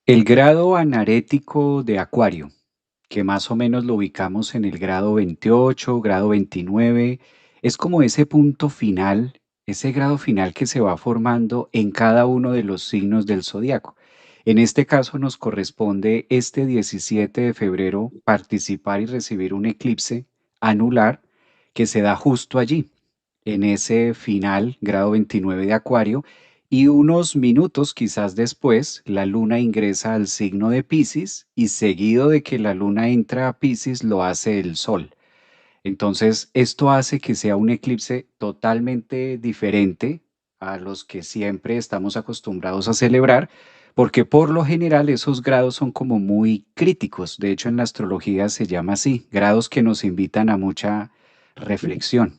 El grado anarético de Acuario, que más o menos lo ubicamos en el grado 28, grado 29, es como ese punto final, ese grado final que se va formando en cada uno de los signos del zodiaco. En este caso nos corresponde este 17 de febrero participar y recibir un eclipse anular que se da justo allí, en ese final, grado 29 de Acuario, y unos minutos quizás después, la luna ingresa al signo de Piscis y seguido de que la luna entra a Piscis lo hace el sol. Entonces, esto hace que sea un eclipse totalmente diferente a los que siempre estamos acostumbrados a celebrar, porque por lo general esos grados son como muy críticos. De hecho, en la astrología se llama así, grados que nos invitan a mucha reflexión.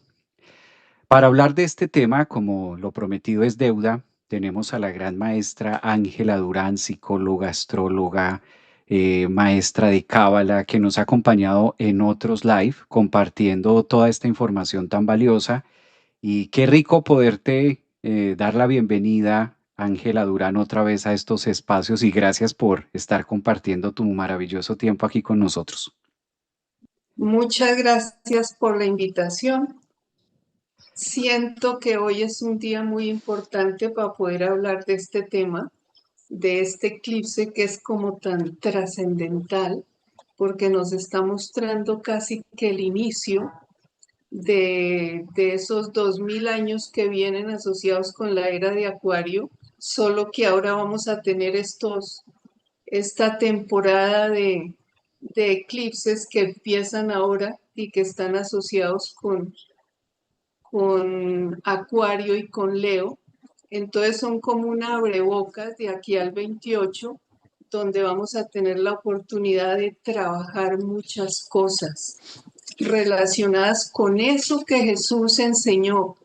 Para hablar de este tema, como lo prometido es deuda, tenemos a la gran maestra Ángela Durán, psicóloga, astróloga, maestra de Cábala, que nos ha acompañado en otros live compartiendo toda esta información tan valiosa. Y qué rico poderte dar la bienvenida, Ángela Durán, otra vez a estos espacios y gracias por estar compartiendo tu maravilloso tiempo aquí con nosotros. Muchas gracias por la invitación. Siento que hoy es un día muy importante para poder hablar de este tema, de este eclipse que es como tan trascendental, porque nos está mostrando casi que el inicio de esos 2000 años que vienen asociados con la era de Acuario, solo que ahora vamos a tener esta temporada de eclipses que empiezan ahora y que están asociados con Acuario y con Leo. Entonces son como un abrebocas de aquí al 28, donde vamos a tener la oportunidad de trabajar muchas cosas relacionadas con eso que Jesús enseñó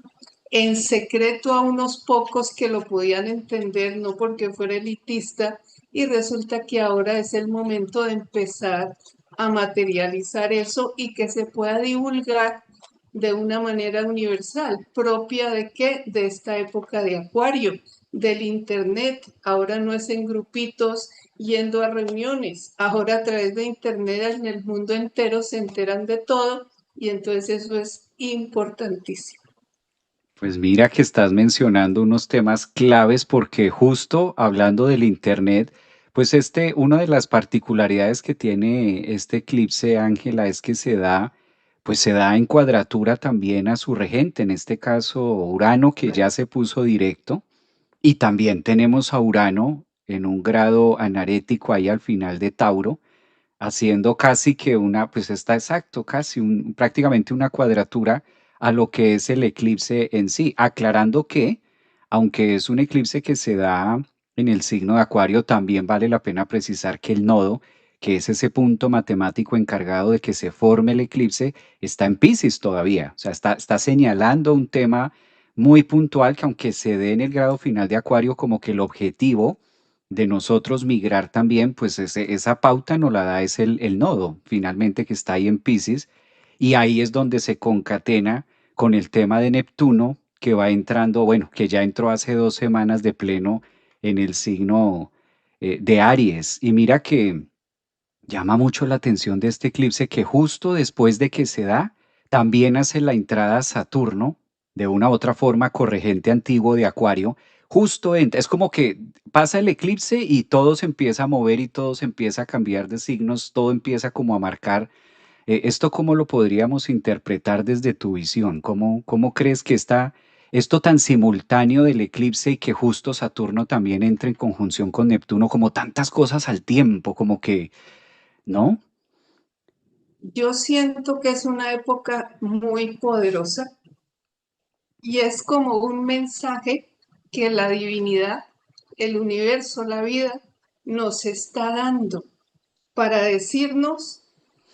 en secreto a unos pocos que lo podían entender, no porque fuera elitista, y resulta que ahora es el momento de empezar a materializar eso y que se pueda divulgar de una manera universal, propia de qué, de esta época de Acuario, del Internet. Ahora no es en grupitos yendo a reuniones, ahora a través de Internet en el mundo entero se enteran de todo y entonces eso es importantísimo. Pues mira que estás mencionando unos temas claves porque justo hablando del Internet, pues una de las particularidades que tiene este eclipse, Ángela, es que pues se da en cuadratura también a su regente, en este caso Urano, que ya se puso directo, y también tenemos a Urano en un grado anarético ahí al final de Tauro, haciendo casi que pues está exacto, prácticamente una cuadratura a lo que es el eclipse en sí, aclarando que, aunque es un eclipse que se da en el signo de Acuario, también vale la pena precisar que el nodo, que es ese punto matemático encargado de que se forme el eclipse, está en Piscis todavía, o sea, está señalando un tema muy puntual que aunque se dé en el grado final de Acuario, como que el objetivo de nosotros migrar también, pues esa pauta nos la da es el nodo, finalmente que está ahí en Piscis, y ahí es donde se concatena con el tema de Neptuno, que va entrando, bueno, que ya entró hace 2 semanas de pleno en el signo de Aries. Y mira que llama mucho la atención de este eclipse que justo después de que se da, también hace la entrada Saturno, de una u otra forma corregente antiguo de Acuario, justo entra, es como que pasa el eclipse y todo se empieza a mover y todo se empieza a cambiar de signos, todo empieza como a marcar. ¿Esto cómo lo podríamos interpretar desde tu visión? ¿Cómo crees que esto tan simultáneo del eclipse y que justo Saturno también entra en conjunción con Neptuno, como tantas cosas al tiempo, como que, ¿no? Yo siento que es una época muy poderosa y es como un mensaje que la divinidad, el universo, la vida nos está dando para decirnos,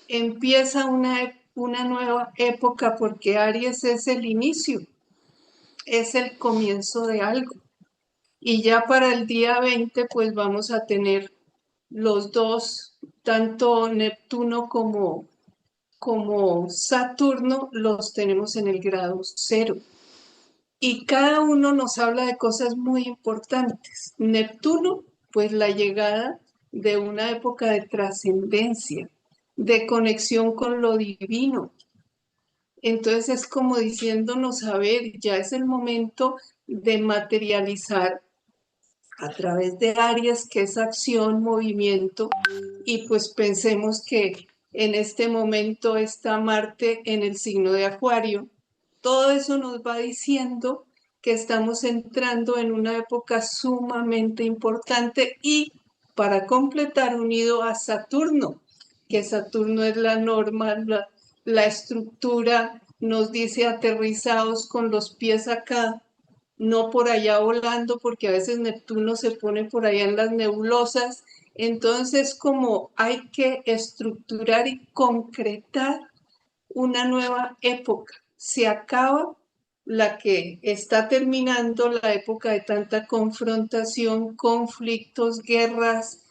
empieza una nueva época porque Aries es el inicio, es el comienzo de algo. Y ya para el día 20 pues vamos a tener los dos, tanto Neptuno como Saturno, los tenemos en el grado cero. Y cada uno nos habla de cosas muy importantes. Neptuno, pues la llegada, de una época de trascendencia, de conexión con lo divino. Entonces es como diciéndonos, a ver, ya es el momento de materializar a través de áreas que es acción, movimiento, y pues pensemos que en este momento está Marte en el signo de Acuario. Todo eso nos va diciendo que estamos entrando en una época sumamente importante y para completar unido a Saturno, que Saturno es la norma, la estructura, nos dice aterrizados con los pies acá, no por allá volando, porque a veces Neptuno se pone por allá en las nebulosas. Entonces, como hay que estructurar y concretar una nueva época. Se acaba la que está terminando, la época de tanta confrontación, conflictos, guerras,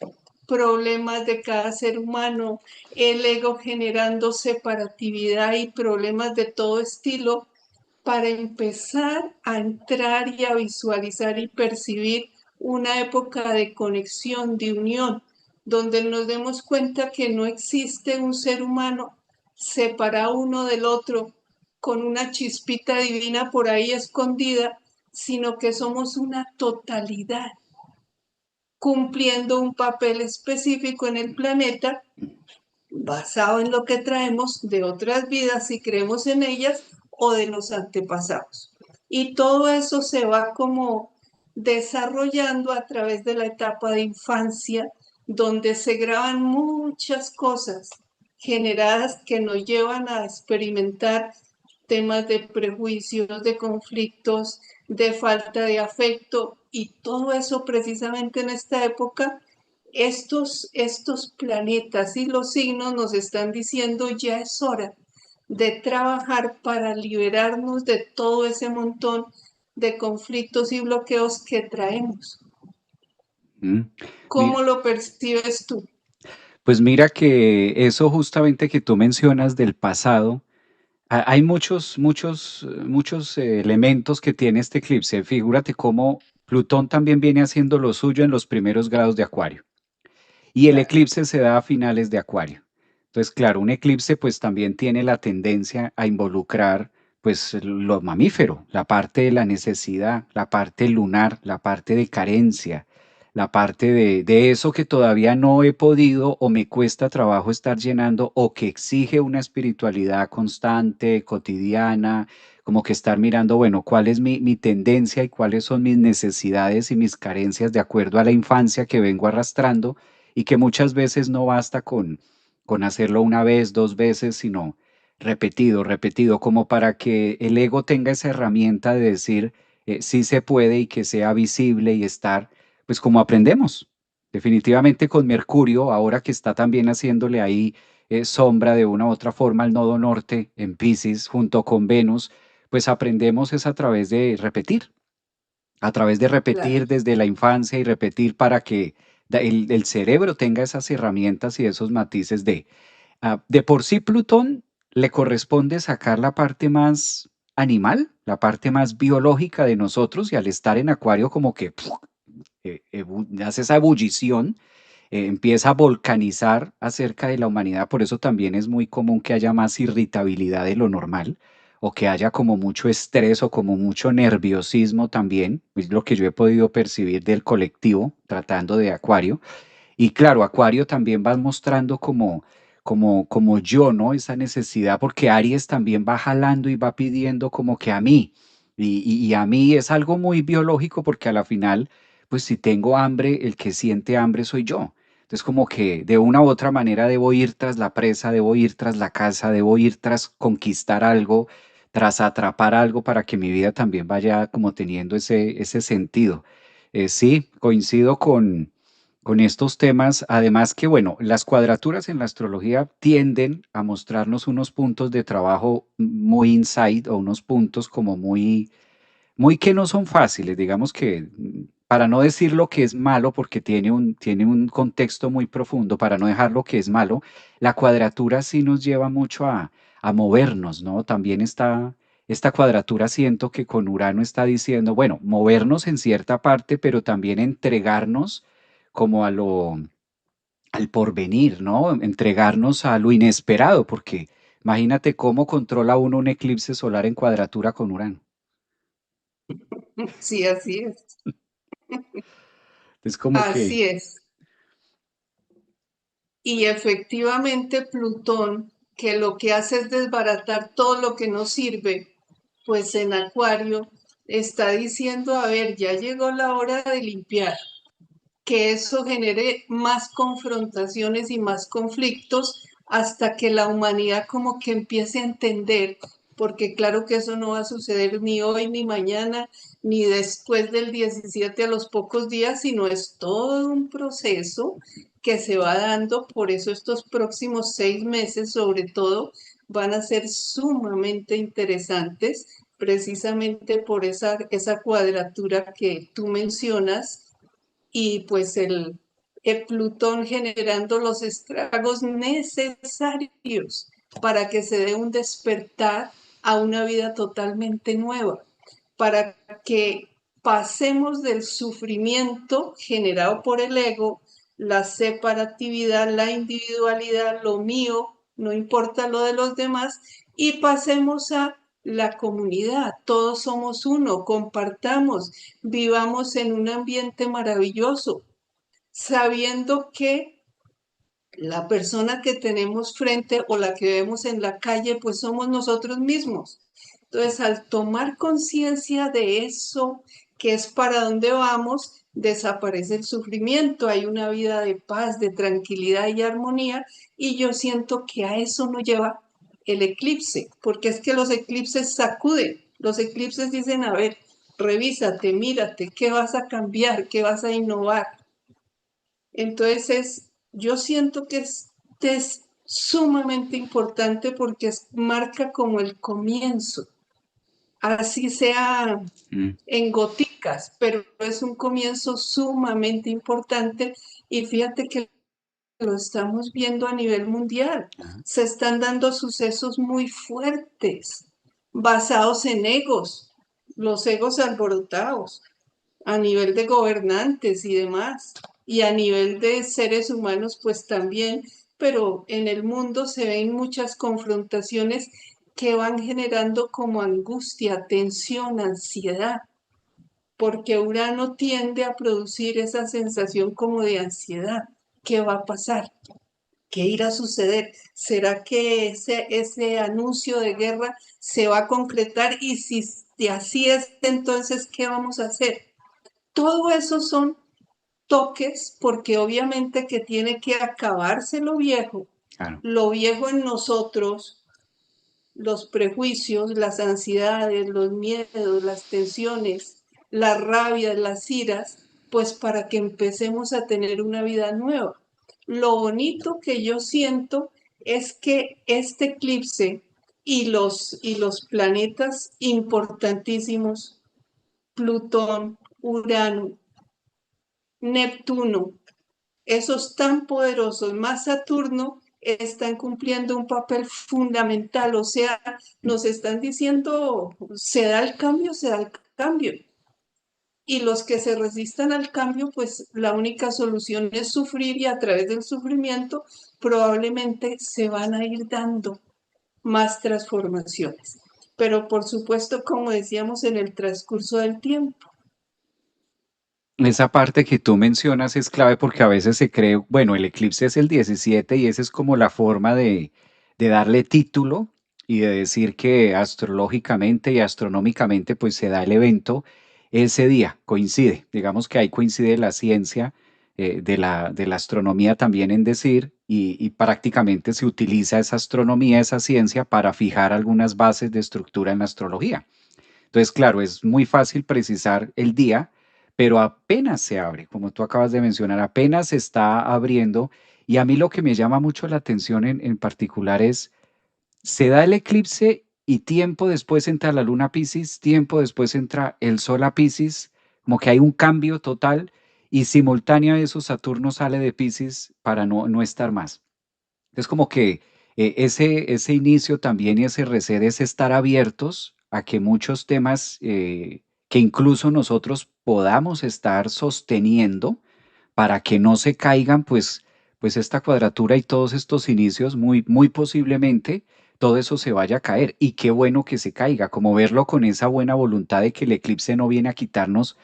problemas de cada ser humano, el ego generando separatividad y problemas de todo estilo, para empezar a entrar y a visualizar y percibir una época de conexión, de unión, donde nos demos cuenta que no existe un ser humano separado uno del otro con una chispita divina por ahí escondida, sino que somos una totalidad cumpliendo un papel específico en el planeta basado en lo que traemos de otras vidas, si creemos en ellas, o de los antepasados. Y todo eso se va como desarrollando a través de la etapa de infancia, donde se graban muchas cosas generadas que nos llevan a experimentar temas de prejuicios, de conflictos, de falta de afecto, y todo eso precisamente en esta época estos planetas y los signos nos están diciendo ya es hora de trabajar para liberarnos de todo ese montón de conflictos y bloqueos que traemos. Mm. Mi- ¿Cómo lo percibes tú? Pues mira que eso justamente que tú mencionas del pasado, hay muchos elementos que tiene este eclipse. Figúrate cómo Plutón también viene haciendo lo suyo en los primeros grados de Acuario. Y el Claro, eclipse se da a finales de Acuario. Entonces, claro, un eclipse pues también tiene la tendencia a involucrar pues lo mamífero, la parte de la necesidad, la parte lunar, la parte de carencia, la parte de eso que todavía no he podido o me cuesta trabajo estar llenando o que exige una espiritualidad constante, cotidiana, como que estar mirando, bueno, cuál es mi tendencia y cuáles son mis necesidades y mis carencias de acuerdo a la infancia que vengo arrastrando y que muchas veces no basta con hacerlo una vez, dos veces, sino repetido, repetido, como para que el ego tenga esa herramienta de decir sí se puede y que sea visible y estar, pues como aprendemos. Definitivamente con Mercurio, ahora que está también haciéndole ahí sombra de una u otra forma al nodo norte en Pisces junto con Venus, pues aprendemos es a través de claro, repetir desde la infancia y repetir para que el cerebro tenga esas herramientas y esos matices de por sí Plutón le corresponde sacar la parte más animal, la parte más biológica de nosotros y al estar en Acuario como que hace esa ebullición, empieza a volcanizar acerca de la humanidad, por eso también es muy común que haya más irritabilidad de lo normal o que haya como mucho estrés o como mucho nerviosismo también, es lo que yo he podido percibir del colectivo tratando de Acuario. Y claro, Acuario también va mostrando como yo, ¿no? Esa necesidad, porque Aries también va jalando y va pidiendo como que a mí. Y a mí es algo muy biológico porque a la final, pues si tengo hambre, el que siente hambre soy yo. Entonces como que de una u otra manera debo ir tras la presa, debo ir tras la casa, debo ir tras conquistar algo, tras atrapar algo para que mi vida también vaya como teniendo ese sentido. Sí, coincido con estos temas, además que, bueno, las cuadraturas en la astrología tienden a mostrarnos unos puntos de trabajo muy inside o unos puntos como muy que no son fáciles, digamos que, para no decir lo que es malo, porque tiene un contexto muy profundo, para no dejar lo que es malo, la cuadratura sí nos lleva mucho a movernos, ¿no? También esta cuadratura siento que con Urano está diciendo, bueno, movernos en cierta parte, pero también entregarnos como al porvenir, ¿no? Entregarnos a lo inesperado, porque imagínate cómo controla uno un eclipse solar en cuadratura con Urano. Sí, así es. Es como que, Así es. Y efectivamente Plutón, que lo que hace es desbaratar todo lo que no sirve, pues en Acuario está diciendo, a ver, ya llegó la hora de limpiar, que eso genere más confrontaciones y más conflictos hasta que la humanidad como que empiece a entender, porque claro que eso no va a suceder ni hoy ni mañana, ni después del 17 a los pocos días, sino es todo un proceso que se va dando, por eso estos próximos 6 meses sobre todo van a ser sumamente interesantes, precisamente por esa cuadratura que tú mencionas y pues el Plutón generando los estragos necesarios para que se dé un despertar a una vida totalmente nueva, para que pasemos del sufrimiento generado por el ego, la separatividad, la individualidad, lo mío, no importa lo de los demás, y pasemos a la comunidad, todos somos uno, compartamos, vivamos en un ambiente maravilloso, sabiendo que la persona que tenemos frente o la que vemos en la calle, pues somos nosotros mismos. Entonces, al tomar conciencia de eso, que es para dónde vamos, desaparece el sufrimiento, hay una vida de paz, de tranquilidad y armonía, y yo siento que a eso nos lleva el eclipse, porque es que los eclipses sacuden, los eclipses dicen, a ver, revísate, mírate, ¿qué vas a cambiar? ¿Qué vas a innovar? Entonces, yo siento que este es sumamente importante porque marca como el comienzo, así sea mm, en goticas, pero es un comienzo sumamente importante y fíjate que lo estamos viendo a nivel mundial. ajá, Se están dando sucesos muy fuertes, basados en egos, los egos alborotados a nivel de gobernantes y demás, y a nivel de seres humanos, pues también, pero en el mundo se ven muchas confrontaciones que van generando como angustia, tensión, ansiedad, porque Urano tiende a producir esa sensación como de ansiedad. ¿Qué va a pasar? ¿Qué irá a suceder? ¿Será que ese anuncio de guerra se va a concretar? Y si así es, entonces, ¿qué vamos a hacer? Todo eso son toques porque obviamente que tiene que acabarse claro. lo viejo en nosotros, los prejuicios, las ansiedades, los miedos, las tensiones, la rabia, las iras, pues para que empecemos a tener una vida nueva. Lo bonito que yo siento es que este eclipse y los planetas importantísimos, Plutón, Urano, Neptuno, esos tan poderosos, más Saturno, están cumpliendo un papel fundamental, o sea, nos están diciendo, se da el cambio. Y los que se resistan al cambio, pues la única solución es sufrir y a través del sufrimiento probablemente se van a ir dando más transformaciones. Pero por supuesto, como decíamos, en el transcurso del tiempo. Esa parte que tú mencionas es clave porque a veces se cree, bueno, el eclipse es el 17 y esa es como la forma de darle título y de decir que astrológicamente y astronómicamente pues se da el evento ese día, coincide. Digamos que ahí coincide la ciencia de la astronomía también en decir y prácticamente se utiliza esa astronomía, esa ciencia para fijar algunas bases de estructura en la astrología. Entonces, claro, es muy fácil precisar el día, pero apenas se abre, como tú acabas de mencionar, apenas se está abriendo. Y a mí lo que me llama mucho la atención en particular es, se da el eclipse y tiempo después entra la luna a Piscis, tiempo después entra el sol a Piscis, como que hay un cambio total y simultáneo a eso Saturno sale de Piscis para no estar más. Es como que ese inicio también y ese reset es estar abiertos a que muchos temas que incluso nosotros podamos estar sosteniendo para que no se caigan, pues pues esta cuadratura y todos estos inicios, muy posiblemente todo eso se vaya a caer. Y qué bueno que se caiga, como verlo con esa buena voluntad de que el eclipse no viene a quitarnos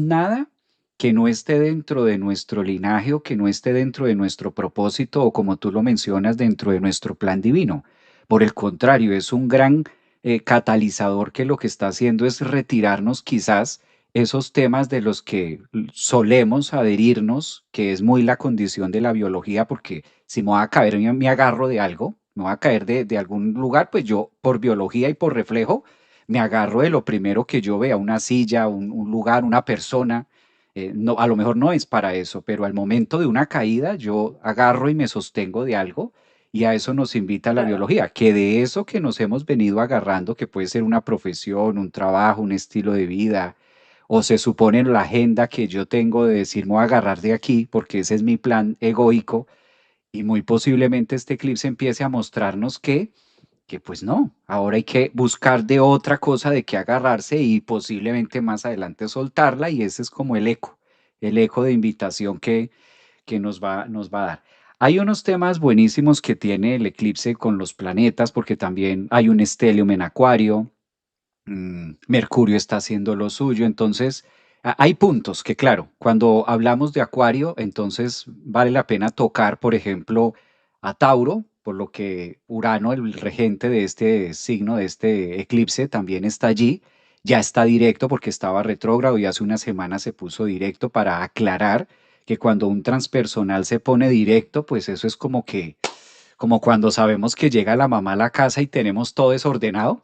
nada que no esté dentro de nuestro linaje o que no esté dentro de nuestro propósito o como tú lo mencionas, dentro de nuestro plan divino. Por el contrario, es un gran catalizador que lo que está haciendo es retirarnos quizás esos temas de los que solemos adherirnos, que es muy la condición de la biología, porque si me voy a caer, me agarro de algo, me voy a caer de algún lugar, pues yo por biología y por reflejo me agarro de lo primero que yo vea, una silla, un lugar, una persona. No, a lo mejor no es para eso, pero al momento de una caída yo agarro y me sostengo de algo y a eso nos invita la Claro. biología, que de eso que nos hemos venido agarrando, que puede ser una profesión, un trabajo, un estilo de vida, o se supone en la agenda que yo tengo de decir, me voy a agarrar de aquí porque ese es mi plan egoico y muy posiblemente este eclipse empiece a mostrarnos que pues no, ahora hay que buscar de otra cosa de qué agarrarse y posiblemente más adelante soltarla y ese es como el eco de invitación que nos va a dar. Hay unos temas buenísimos que tiene el eclipse con los planetas, porque también hay un estelium en Acuario, Mercurio está haciendo lo suyo, entonces hay puntos que, claro, cuando hablamos de Acuario, entonces vale la pena tocar, por ejemplo, a Tauro, por lo que Urano, el regente de este signo, de este eclipse, también está allí. Ya está directo porque estaba retrógrado y hace una semana se puso directo para aclarar que cuando un transpersonal se pone directo, pues eso es como cuando sabemos que llega la mamá a la casa y tenemos todo desordenado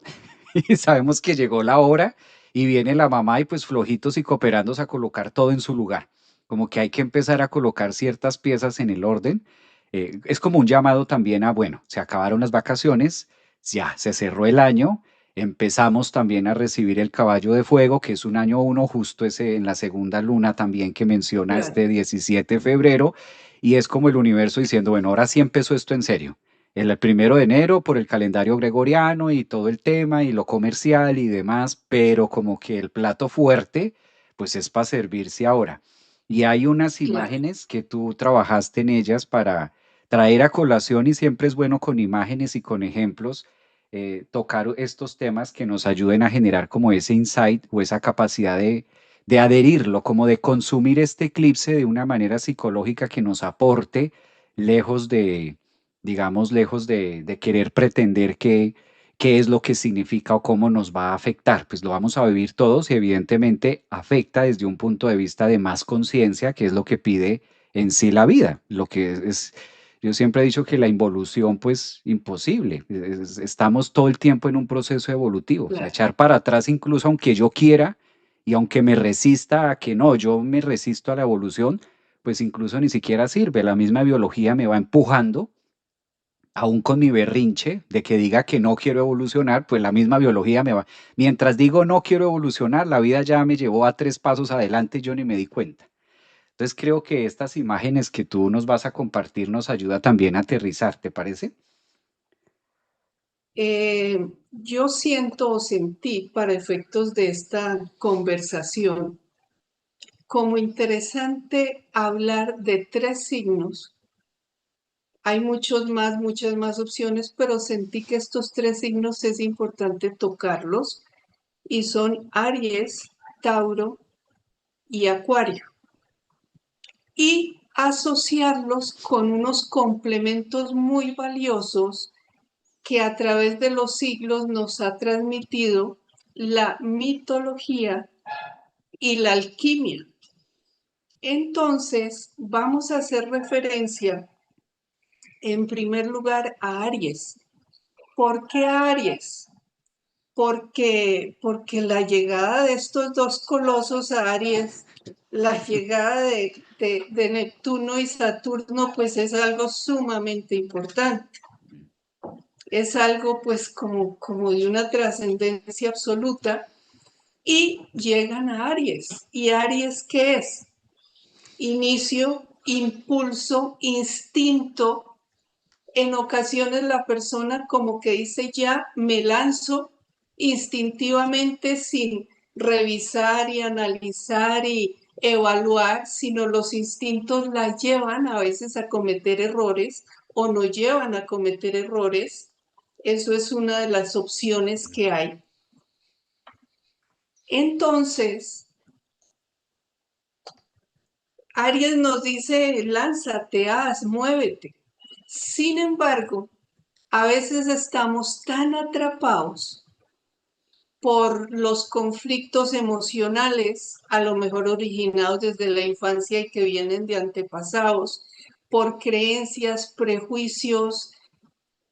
y sabemos que llegó la hora y viene la mamá y pues flojitos y cooperándose a colocar todo en su lugar. Como que hay que empezar a colocar ciertas piezas en el orden. Es como un llamado también a, bueno, se acabaron las vacaciones, ya se cerró el año, empezamos también a recibir el caballo de fuego, que es un año uno, justo ese en la segunda luna también que menciona Claro, este 17 de febrero, y es como el universo diciendo, bueno, ahora sí empezó esto en serio el 1 de enero por el calendario gregoriano y todo el tema y lo comercial y demás, pero como que el plato fuerte, pues es para servirse ahora. Y hay unas claro. imágenes que tú trabajaste en ellas para traer a colación y siempre es bueno con imágenes y con ejemplos tocar estos temas que nos ayuden a generar como ese insight o esa capacidad de adherirlo, como de consumir este eclipse de una manera psicológica que nos aporte lejos de digamos, lejos de querer pretender qué es lo que significa o cómo nos va a afectar. Pues lo vamos a vivir todos y evidentemente afecta desde un punto de vista de más conciencia, que es lo que pide en sí la vida. Lo que yo siempre he dicho que la involución, pues imposible. Estamos todo el tiempo en un proceso evolutivo. O sea, Claro. echar para atrás incluso aunque yo quiera y aunque me resista a que no, yo me resisto a la evolución, pues incluso ni siquiera sirve. La misma biología me va empujando aún con mi berrinche de que diga que no quiero evolucionar, pues la misma biología me va. Mientras digo no quiero evolucionar, la vida ya me llevó a 3 pasos adelante y yo ni me di cuenta. Entonces creo que estas imágenes que tú nos vas a compartir nos ayuda también a aterrizar, ¿te parece? Yo siento o sentí para efectos de esta conversación como interesante hablar de tres signos. Hay muchas más opciones, pero sentí que estos tres signos es importante tocarlos y son Aries, Tauro y Acuario y asociarlos con unos complementos muy valiosos que a través de los siglos nos ha transmitido la mitología y la alquimia. Entonces, vamos a hacer referencia en primer lugar a Aries. ¿Por qué Aries? Porque la llegada de estos dos colosos a Aries, la llegada de Neptuno y Saturno, pues es algo sumamente importante. Es algo pues como de una trascendencia absoluta y llegan a Aries. ¿Y Aries qué es? Inicio, impulso, instinto. En ocasiones la persona como que dice ya me lanzo instintivamente sin revisar y analizar evaluar, sino los instintos la llevan a veces a cometer errores o nos llevan a cometer errores. Eso es una de las opciones que hay. Entonces, Aries nos dice, lánzate, haz, muévete. Sin embargo, a veces estamos tan atrapados por los conflictos emocionales, a lo mejor originados desde la infancia y que vienen de antepasados, por creencias, prejuicios,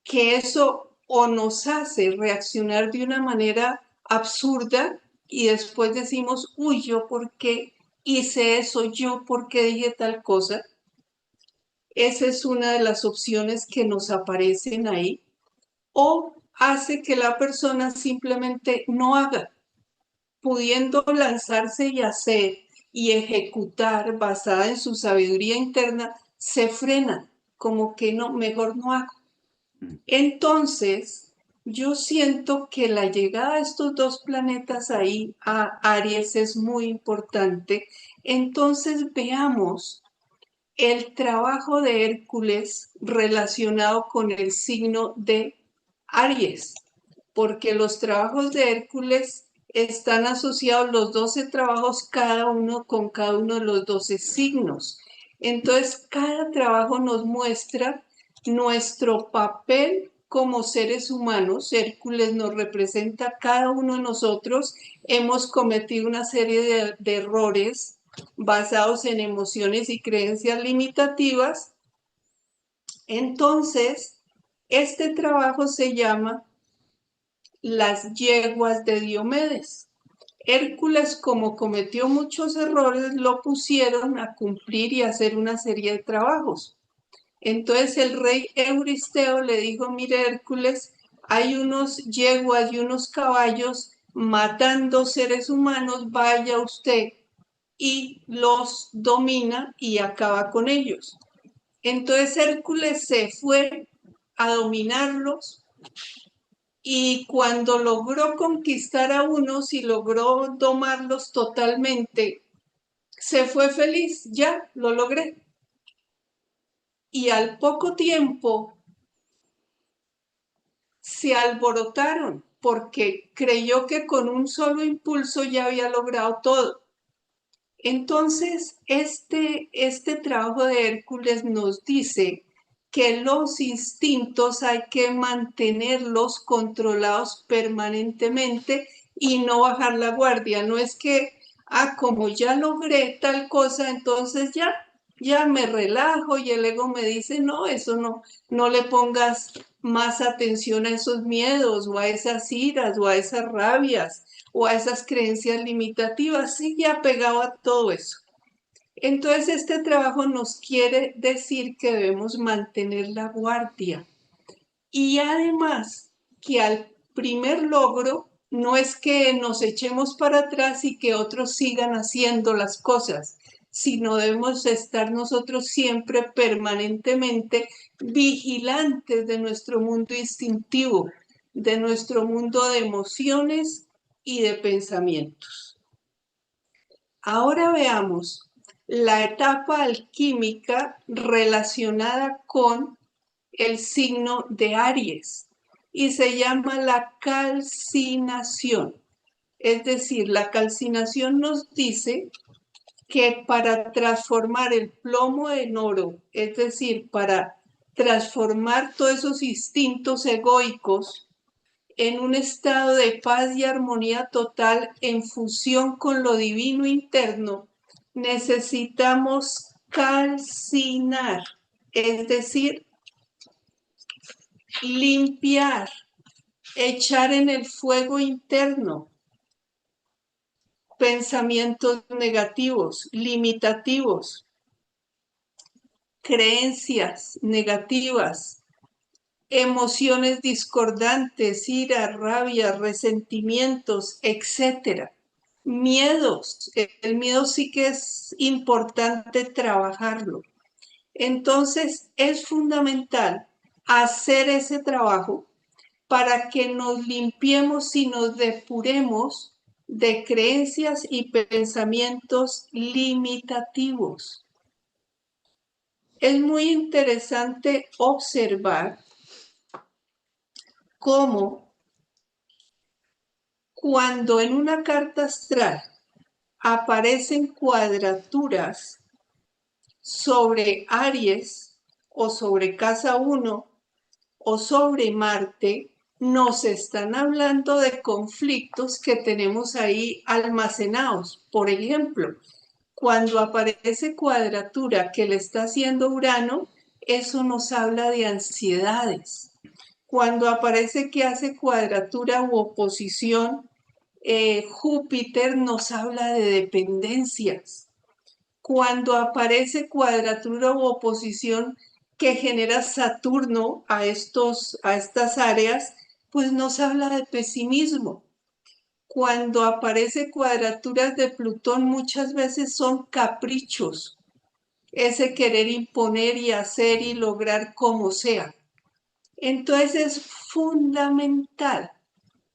que eso o nos hace reaccionar de una manera absurda y después decimos, uy, ¿yo por qué hice eso? ¿Yo por qué dije tal cosa? Esa es una de las opciones que nos aparecen ahí. O hace que la persona simplemente no haga, pudiendo lanzarse y hacer y ejecutar basada en su sabiduría interna, se frena, como que no, mejor no hago. Mm. Entonces, yo siento que la llegada de estos dos planetas ahí a Aries es muy importante. Entonces, veamos el trabajo de Hércules relacionado con el signo de Aries, porque los trabajos de Hércules están asociados los 12 trabajos, cada uno con cada uno de los 12 signos. Entonces, cada trabajo nos muestra nuestro papel como seres humanos. Hércules nos representa cada uno de nosotros. Hemos cometido una serie de errores basados en emociones y creencias limitativas. Entonces, este trabajo se llama Las yeguas de Diomedes. Hércules, como cometió muchos errores, lo pusieron a cumplir y a hacer una serie de trabajos. Entonces el rey Euristeo le dijo, mire Hércules, hay unos yeguas y unos caballos matando seres humanos, vaya usted y los domina y acaba con ellos. Entonces Hércules se fue a dominarlos y cuando logró conquistar a unos y logró domarlos totalmente, se fue feliz, ya lo logré. Y al poco tiempo se alborotaron porque creyó que con un solo impulso ya había logrado todo. Entonces, este trabajo de Hércules nos dice que los instintos hay que mantenerlos controlados permanentemente y no bajar la guardia. No es que, como ya logré tal cosa, entonces ya me relajo y el ego me dice, no, eso no, no le pongas más atención a esos miedos o a esas iras o a esas rabias o a esas creencias limitativas, sigue apegado a todo eso. Entonces, este trabajo nos quiere decir que debemos mantener la guardia y además que al primer logro no es que nos echemos para atrás y que otros sigan haciendo las cosas, sino debemos estar nosotros siempre permanentemente vigilantes de nuestro mundo instintivo, de nuestro mundo de emociones y de pensamientos. Ahora veamos la etapa alquímica relacionada con el signo de Aries y se llama la calcinación. Es decir, la calcinación nos dice que para transformar el plomo en oro, es decir, para transformar todos esos instintos egoicos en un estado de paz y armonía total en fusión con lo divino interno, necesitamos calcinar, es decir, limpiar, echar en el fuego interno pensamientos negativos, limitativos, creencias negativas, emociones discordantes, ira, rabia, resentimientos, etcétera. Miedos. El miedo sí que es importante trabajarlo. Entonces es fundamental hacer ese trabajo para que nos limpiemos y nos depuremos de creencias y pensamientos limitativos. Es muy interesante observar cómo cuando en una carta astral aparecen cuadraturas sobre Aries o sobre casa 1 o sobre Marte, nos están hablando de conflictos que tenemos ahí almacenados. Por ejemplo, cuando aparece cuadratura que le está haciendo Urano, eso nos habla de ansiedades. Cuando aparece que hace cuadratura u oposición, Júpiter nos habla de dependencias. Cuando aparece cuadratura u oposición que genera Saturno a estas áreas, pues nos habla de pesimismo. Cuando aparece cuadraturas de Plutón, muchas veces son caprichos, ese querer imponer y hacer y lograr como sea. Entonces es fundamental.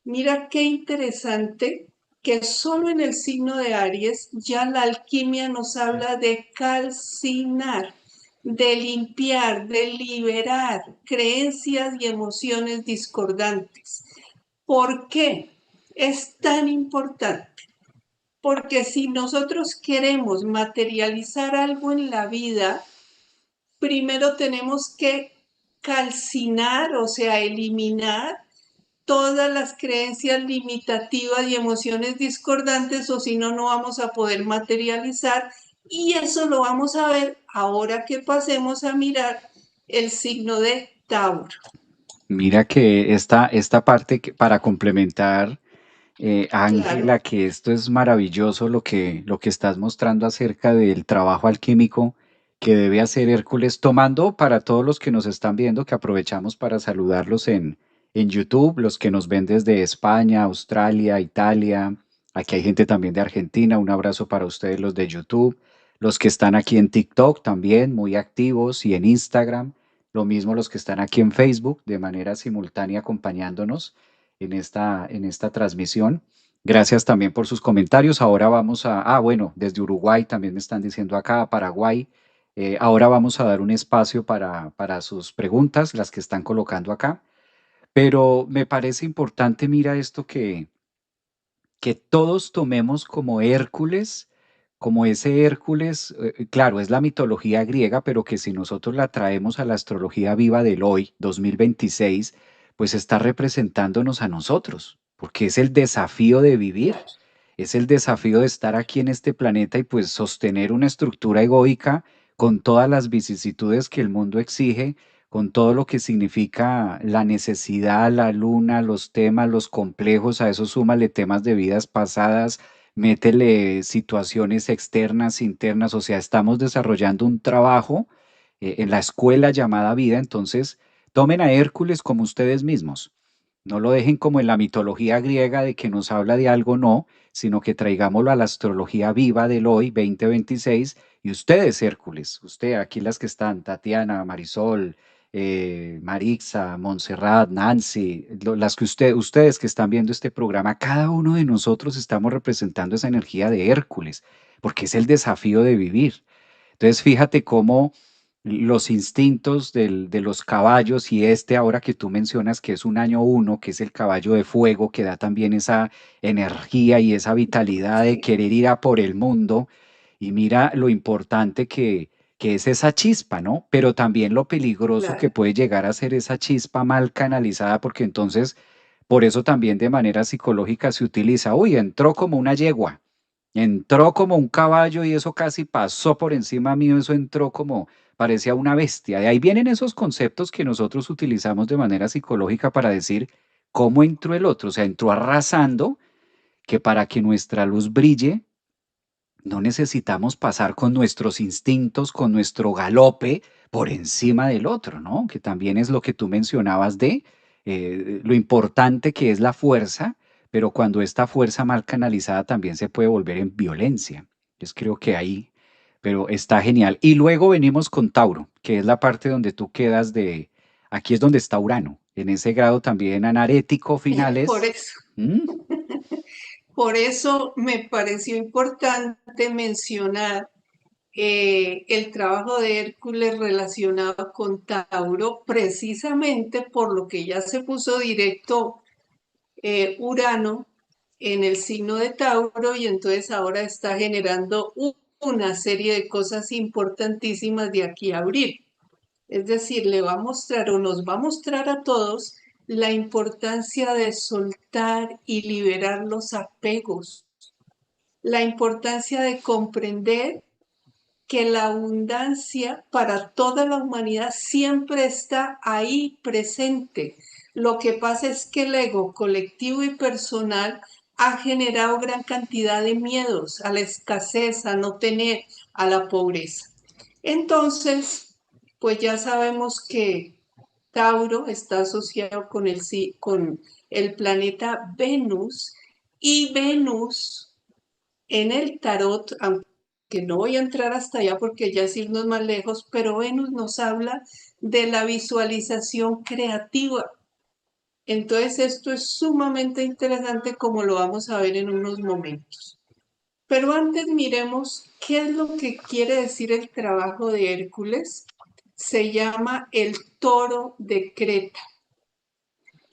Mira qué interesante que solo en el signo de Aries ya la alquimia nos habla de calcinar, de limpiar, de liberar creencias y emociones discordantes. ¿Por qué es tan importante? Porque si nosotros queremos materializar algo en la vida, primero tenemos que calcinar, o sea, eliminar todas las creencias limitativas y emociones discordantes, o si no, no vamos a poder materializar. Y eso lo vamos a ver ahora que pasemos a mirar el signo de Tauro. Mira que esta parte para complementar, Claro, Ángela, que esto es maravilloso lo que estás mostrando acerca del trabajo alquímico que debe hacer Hércules, tomando para todos los que nos están viendo, que aprovechamos para saludarlos en YouTube, los que nos ven desde España, Australia, Italia, aquí hay gente también de Argentina, un abrazo para ustedes los de YouTube, los que están aquí en TikTok también, muy activos, y en Instagram, lo mismo los que están aquí en Facebook, de manera simultánea acompañándonos en esta transmisión. Gracias también por sus comentarios. Ahora vamos bueno, desde Uruguay también me están diciendo acá, Paraguay. Ahora vamos a dar un espacio para sus preguntas, las que están colocando acá. Pero me parece importante, mira esto que todos tomemos como Hércules, como ese Hércules, claro, es la mitología griega, pero que si nosotros la traemos a la astrología viva del hoy, 2026, pues está representándonos a nosotros, porque es el desafío de vivir, claro, es el desafío de estar aquí en este planeta y pues sostener una estructura egoica con todas las vicisitudes que el mundo exige, con todo lo que significa la necesidad, la luna, los temas, los complejos, a eso súmale temas de vidas pasadas, métele situaciones externas, internas, o sea, estamos desarrollando un trabajo en la escuela llamada vida, entonces tomen a Hércules como ustedes mismos. No lo dejen como en la mitología griega de que nos habla de algo, no, sino que traigámoslo a la astrología viva del hoy, 2026, y ustedes, Hércules, usted, aquí las que están, Tatiana, Marisol, Marixa, Montserrat, Nancy, las que ustedes que están viendo este programa, cada uno de nosotros estamos representando esa energía de Hércules, porque es el desafío de vivir. Entonces, fíjate cómo los instintos de los caballos y este ahora que tú mencionas que es un año uno, que es el caballo de fuego, que da también esa energía y esa vitalidad de sí, querer ir a por el mundo. Y mira lo importante que es esa chispa, ¿no? Pero también lo peligroso que claro, puede llegar a ser esa chispa mal canalizada, porque entonces, por eso también de manera psicológica se utiliza, uy, entró como una yegua. Entró como un caballo y eso casi pasó por encima mío, eso entró como parecía una bestia. De ahí vienen esos conceptos que nosotros utilizamos de manera psicológica para decir cómo entró el otro. O sea, entró arrasando, que para que nuestra luz brille, no necesitamos pasar con nuestros instintos, con nuestro galope por encima del otro, ¿no? Que también es lo que tú mencionabas de lo importante que es la fuerza, pero cuando esta fuerza mal canalizada también se puede volver en violencia. Yo creo que ahí, pero está genial. Y luego venimos con Tauro, que es la parte donde tú quedas aquí es donde está Urano, en ese grado también anarético por finales. eso. ¿Mm? Por eso me pareció importante mencionar el trabajo de Hércules relacionado con Tauro, precisamente por lo que ya se puso directo Urano en el signo de Tauro y entonces ahora está generando una serie de cosas importantísimas de aquí a abril. Es decir, le va a mostrar o nos va a mostrar a todos la importancia de soltar y liberar los apegos, la importancia de comprender que la abundancia para toda la humanidad siempre está ahí presente. Lo que pasa es que el ego colectivo y personal ha generado gran cantidad de miedos a la escasez, a no tener, a la pobreza. Entonces, pues ya sabemos que Tauro está asociado con el planeta Venus y Venus en el tarot, aunque no voy a entrar hasta allá porque ya es irnos más lejos, pero Venus nos habla de la visualización creativa. Entonces esto es sumamente interesante como lo vamos a ver en unos momentos. Pero antes miremos qué es lo que quiere decir el trabajo de Hércules. Se llama el toro de Creta.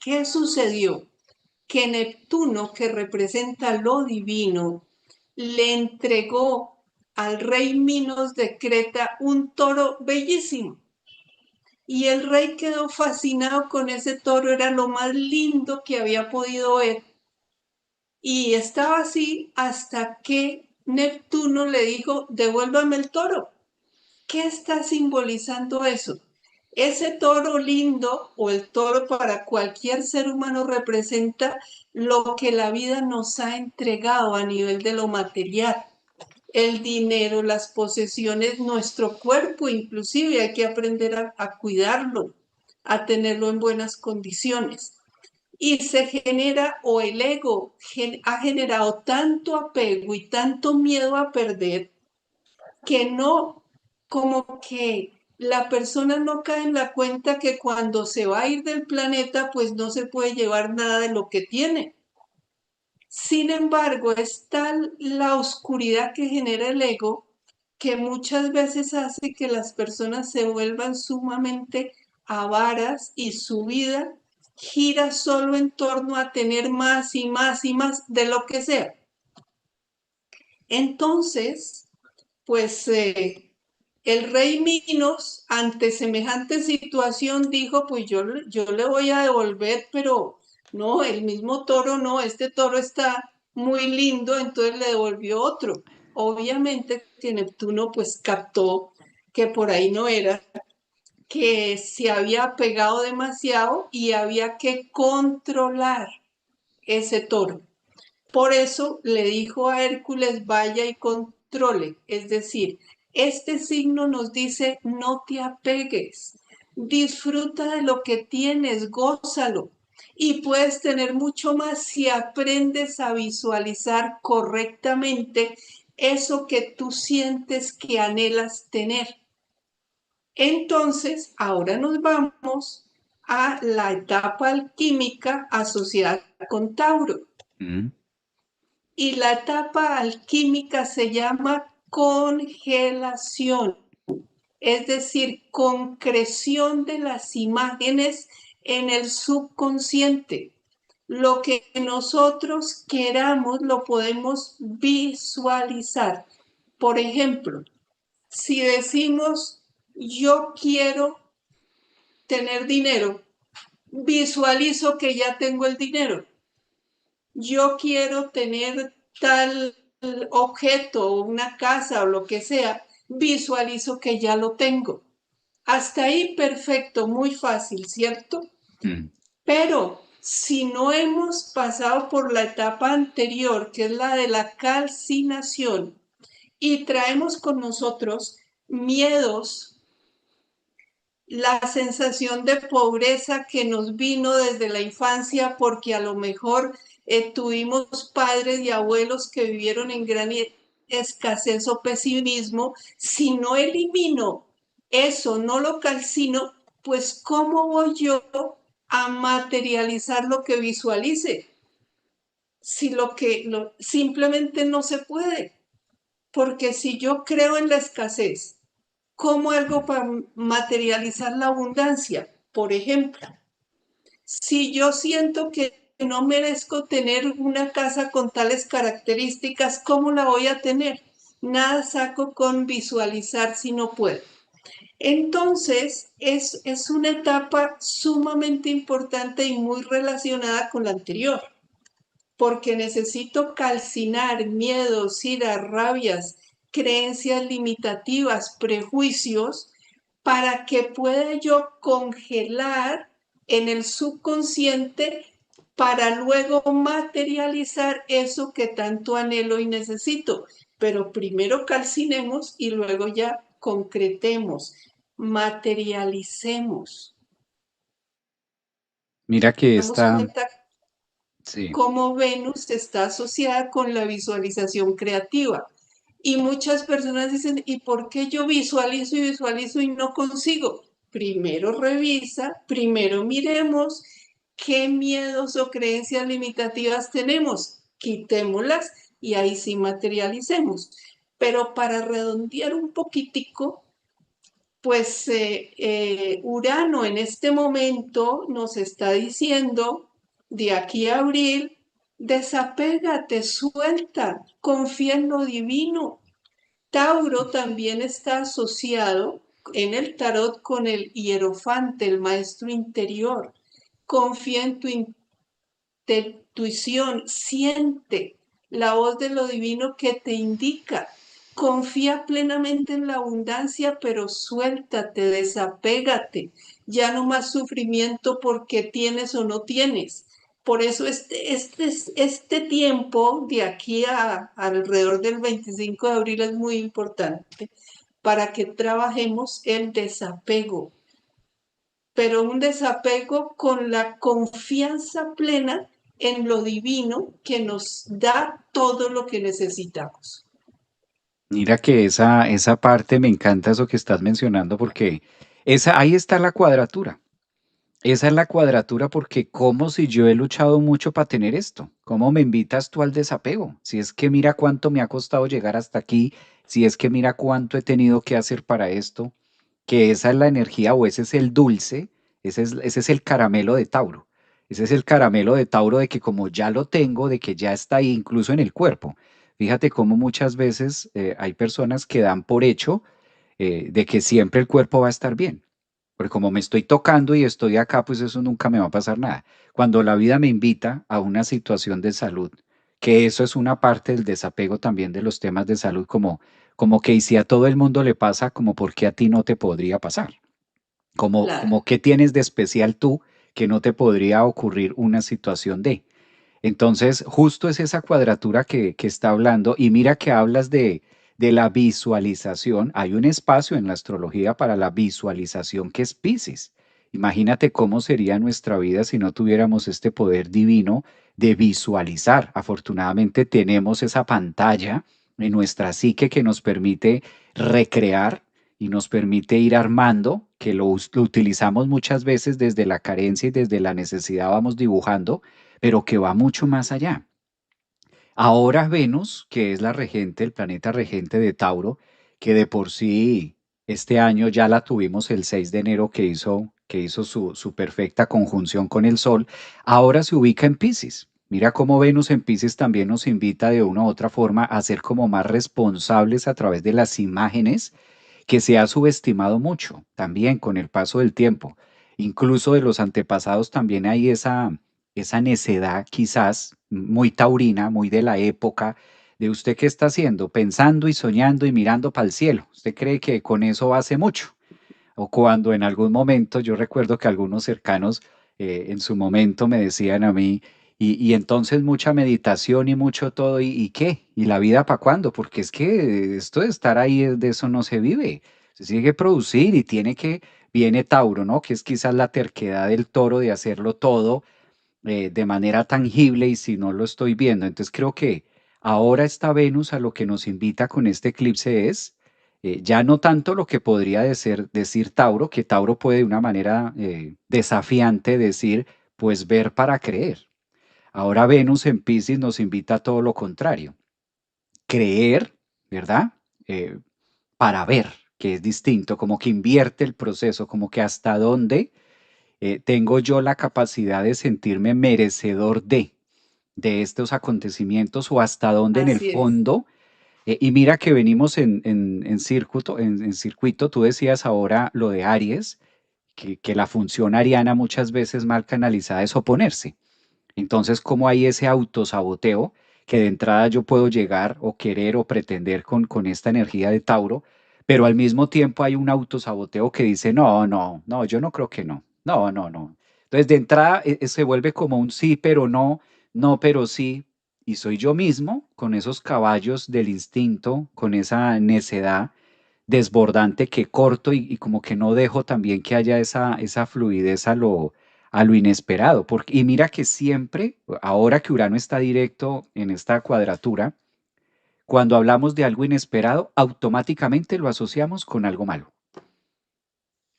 ¿Qué sucedió? Que Neptuno, que representa lo divino, le entregó al rey Minos de Creta un toro bellísimo. Y el rey quedó fascinado con ese toro, era lo más lindo que había podido ver. Y estaba así hasta que Neptuno le dijo, devuélvame el toro. ¿Qué está simbolizando eso? Ese toro lindo o el toro para cualquier ser humano representa lo que la vida nos ha entregado a nivel de lo material. El dinero, las posesiones, nuestro cuerpo inclusive hay que aprender a cuidarlo, a tenerlo en buenas condiciones. Y se genera, o el ego ha generado tanto apego y tanto miedo a perder que no, como que la persona no cae en la cuenta que cuando se va a ir del planeta, pues no se puede llevar nada de lo que tiene. Sin embargo, es tal la oscuridad que genera el ego que muchas veces hace que las personas se vuelvan sumamente avaras y su vida gira solo en torno a tener más y más y más de lo que sea. Entonces, pues el rey Minos, ante semejante situación, dijo, pues yo le voy a devolver, pero no, el mismo toro no, este toro está muy lindo, entonces le devolvió otro. Obviamente que Neptuno pues captó que por ahí no era, que se había pegado demasiado y había que controlar ese toro. Por eso le dijo a Hércules, vaya y controle. Es decir, este signo nos dice, no te apegues, disfruta de lo que tienes, gózalo. Y puedes tener mucho más si aprendes a visualizar correctamente eso que tú sientes que anhelas tener. Entonces, ahora nos vamos a la etapa alquímica asociada con Tauro. Mm. Y la etapa alquímica se llama congelación, es decir, concreción de las imágenes en el subconsciente. Lo que nosotros queramos lo podemos visualizar. Por ejemplo, si decimos yo quiero tener dinero, visualizo que ya tengo el dinero. Yo quiero tener tal objeto o una casa o lo que sea, visualizo que ya lo tengo. Hasta ahí perfecto, muy fácil, ¿cierto? Mm. Pero si no hemos pasado por la etapa anterior, que es la de la calcinación, y traemos con nosotros miedos, la sensación de pobreza que nos vino desde la infancia porque a lo mejor tuvimos padres y abuelos que vivieron en gran escasez o pesimismo, si no elimino eso, no lo calcino, pues ¿cómo voy yo a materializar lo que visualice? si simplemente no se puede. Porque si yo creo en la escasez, ¿cómo hago para materializar la abundancia? Por ejemplo, si yo siento que no merezco tener una casa con tales características, ¿cómo la voy a tener? Nada saco con visualizar si no puedo. Entonces, es una etapa sumamente importante y muy relacionada con la anterior, porque necesito calcinar miedos, ira, rabias, creencias limitativas, prejuicios, para que pueda yo congelar en el subconsciente para luego materializar eso que tanto anhelo y necesito. Pero primero calcinemos y luego ya concretemos, materialicemos. Mira que Damos esta, cuenta sí, cómo Venus está asociada con la visualización creativa. Y muchas personas dicen, ¿y por qué yo visualizo y visualizo y no consigo? Primero revisa, primero miremos qué miedos o creencias limitativas tenemos, quitémoslas y ahí sí materialicemos. Pero para redondear un poquitico, pues Urano en este momento nos está diciendo, de aquí a abril, desapégate, suelta, confía en lo divino. Tauro también está asociado en el tarot con el hierofante, el maestro interior. Confía en tu intuición, siente la voz de lo divino que te indica. Confía plenamente en la abundancia, pero suéltate, desapégate. Ya no más sufrimiento porque tienes o no tienes. Por eso este tiempo de aquí a alrededor del 25 de abril es muy importante para que trabajemos el desapego, pero un desapego con la confianza plena en lo divino que nos da todo lo que necesitamos. mira que esa parte me encanta eso que estás mencionando porque ahí está la cuadratura. Esa es la cuadratura porque como si yo he luchado mucho para tener esto, ¿cómo me invitas tú al desapego? Si es que mira cuánto me ha costado llegar hasta aquí, si es que mira cuánto he tenido que hacer para esto, que esa es la energía o ese es el dulce, ese es el caramelo de Tauro. Ese es el caramelo de Tauro de que como ya lo tengo, de que ya está ahí incluso en el cuerpo. Fíjate cómo muchas veces hay personas que dan por hecho de que siempre el cuerpo va a estar bien. Porque como me estoy tocando y estoy acá, pues eso nunca me va a pasar nada. Cuando la vida me invita a una situación de salud, que eso es una parte del desapego también de los temas de salud, como que y si a todo el mundo le pasa, como por qué a ti no te podría pasar. Claro, Como qué tienes de especial tú que no te podría ocurrir una situación de. Entonces, justo es esa cuadratura que está hablando, y mira que hablas de la visualización. Hay un espacio en la astrología para la visualización que es Piscis. Imagínate cómo sería nuestra vida si no tuviéramos este poder divino de visualizar. Afortunadamente tenemos esa pantalla en nuestra psique que nos permite recrear y nos permite ir armando, que lo utilizamos muchas veces desde la carencia y desde la necesidad vamos dibujando, pero que va mucho más allá. Ahora Venus, que es la regente, el planeta regente de Tauro, que de por sí este año ya la tuvimos el 6 de enero que hizo su perfecta conjunción con el Sol, ahora se ubica en Piscis. Mira cómo Venus en Piscis también nos invita de una u otra forma a ser como más responsables a través de las imágenes que se ha subestimado mucho también con el paso del tiempo. Incluso de los antepasados también hay esa necedad quizás muy taurina, muy de la época, de usted qué está haciendo, pensando y soñando y mirando para el cielo. ¿Usted cree que con eso hace mucho? O cuando en algún momento, yo recuerdo que algunos cercanos en su momento me decían a mí, y entonces mucha meditación y mucho todo, ¿y qué? ¿Y la vida para cuándo? Porque es que esto de estar ahí, de eso no se vive. Se tiene que producir y viene Tauro, ¿no? Que es quizás la terquedad del toro de hacerlo todo de manera tangible y si no lo estoy viendo. Entonces creo que ahora esta Venus a lo que nos invita con este eclipse es ya no tanto lo que podría decir Tauro, que Tauro puede de una manera desafiante decir, pues ver para creer. Ahora Venus en Piscis nos invita a todo lo contrario, creer, ¿verdad? Eh, para ver, que es distinto, como que invierte el proceso, como que hasta dónde tengo yo la capacidad de sentirme merecedor de estos acontecimientos o hasta dónde en el Así es. fondo. Y mira que venimos en circuito, tú decías ahora lo de Aries, que la función ariana muchas veces mal canalizada es oponerse. Entonces, ¿cómo hay ese autosaboteo que de entrada yo puedo llegar o querer o pretender con esta energía de Tauro, pero al mismo tiempo hay un autosaboteo que dice, no, no, no, yo no creo que no, no, no, no. Entonces, de entrada se vuelve como un sí, pero no, no, pero sí, y soy yo mismo con esos caballos del instinto, con esa necedad desbordante que corto y como que no dejo también que haya esa fluidez a lo inesperado. Porque, y mira que siempre, ahora que Urano está directo en esta cuadratura, cuando hablamos de algo inesperado, automáticamente lo asociamos con algo malo.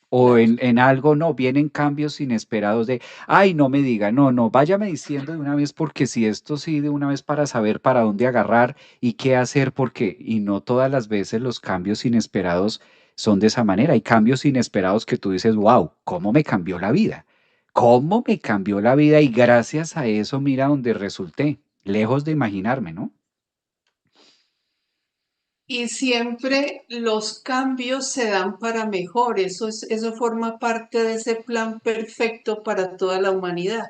O Claro. en algo, no, vienen cambios inesperados de, ay, no me diga, no, no, váyame diciendo de una vez, porque si esto sí, de una vez para saber para dónde agarrar y qué hacer, porque, y no todas las veces los cambios inesperados son de esa manera. Hay cambios inesperados que tú dices, wow, ¿cómo me cambió la vida? ¿Cómo me cambió la vida? Y gracias a eso, mira donde resulté, lejos de imaginarme, ¿no? Y siempre los cambios se dan para mejor. Eso forma parte de ese plan perfecto para toda la humanidad.